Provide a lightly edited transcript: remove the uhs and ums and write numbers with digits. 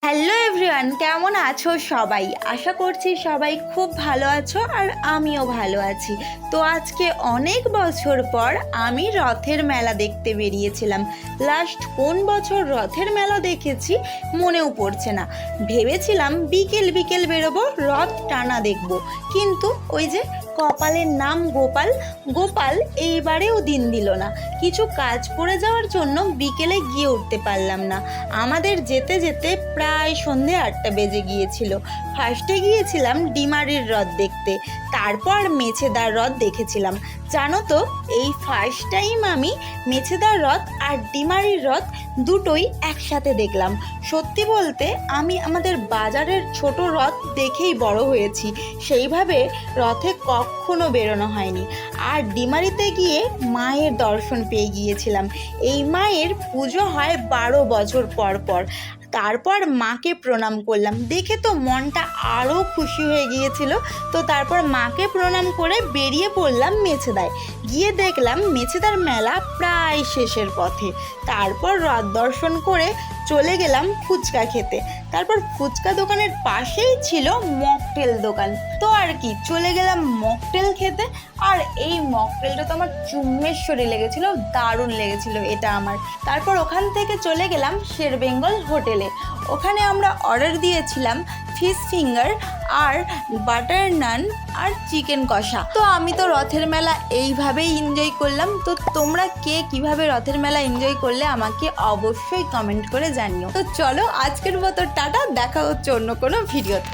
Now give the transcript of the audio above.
Hello everyone, কেমন আছো সবাই? আশা করছি সবাই খুব ভালো আছো আর আমিও ভালো আছি। তো আজকে অনেক বছর পর আমি রথের মেলা দেখতে বেরিয়েছিলাম। লাস্ট কোন বছর রথের মেলা দেখেছি মনেও পড়ছে না। ভেবেছিলাম বিকেল বিকেল বেরোবো, রথ টানা দেখবো, কিন্তু ওই যে কপালের নাম গোপাল, গোপাল এইবারেও দিন দিল না। কিছু কাজ পড়ে যাওয়ার জন্য বিকেলে গিয়ে উঠতে পারলাম না। আমাদের যেতে যেতে প্রায় সন্ধে 8টা বেজে গিয়েছিল। ফার্স্টে গিয়েছিলাম ডিমারির হ্রদ দেখতে, তারপর মেছেদার হ্রদ দেখেছিলাম। জানো তো, এই ফার্স্ট টাইম আমি মেছেদার হ্রদ আর ডিমারির হ্রদ দুটোই একসাথে দেখলাম। সত্যি বলতে আমি আমাদের বাজারের ছোট রথ দেখেই বড় হয়েছি, সেইভাবে রথে কখনো বেরোনো হয়নি। আর ডিমারিতে গিয়ে মায়ের দর্শন পেয়ে গিয়েছিলাম। এই মায়ের পুজো হয় 12 বছর পর পর। তারপর মাকে প্রণাম করলাম, দেখে তো মনটা আরও খুশি হয়ে গিয়েছিল। তো তারপর মাকে প্রণাম করে বেরিয়ে পড়লাম মেছেদায়। গিয়ে দেখলাম মেছেদার মেলা প্রায় শেষের পথে। তারপর রথ দর্শন করে চলে গেলাম ফুচকা খেতে। তারপর ফুচকা দোকানের পাশেই ছিল মকটেল দোকান, তো আর কি চলে গেলাম মকটেল খেতে। আর এই মকটেলটা তো আমার চুম্বেশ্বরী লেগেছিল, দারুণ লেগেছিল এটা আমার। তারপর ওখান থেকে চলে গেলাম শের বেঙ্গল হোটেলে। ওখানে আমরা অর্ডার দিয়েছিলাম ফিশ ফিঙ্গার আর বাটার নান আর চিকেন কষা। তো আমি তো রথের মেলা এইভাবেই এনজয় করলাম। তো তোমরা কে কিভাবে রথের মেলা এনজয় করলে আমাকে অবশ্যই কমেন্ট করে জানিও। তো চলো আজকের মতো টাটা, দেখা হচ্ছে অন্য কোনো ভিডিওতে।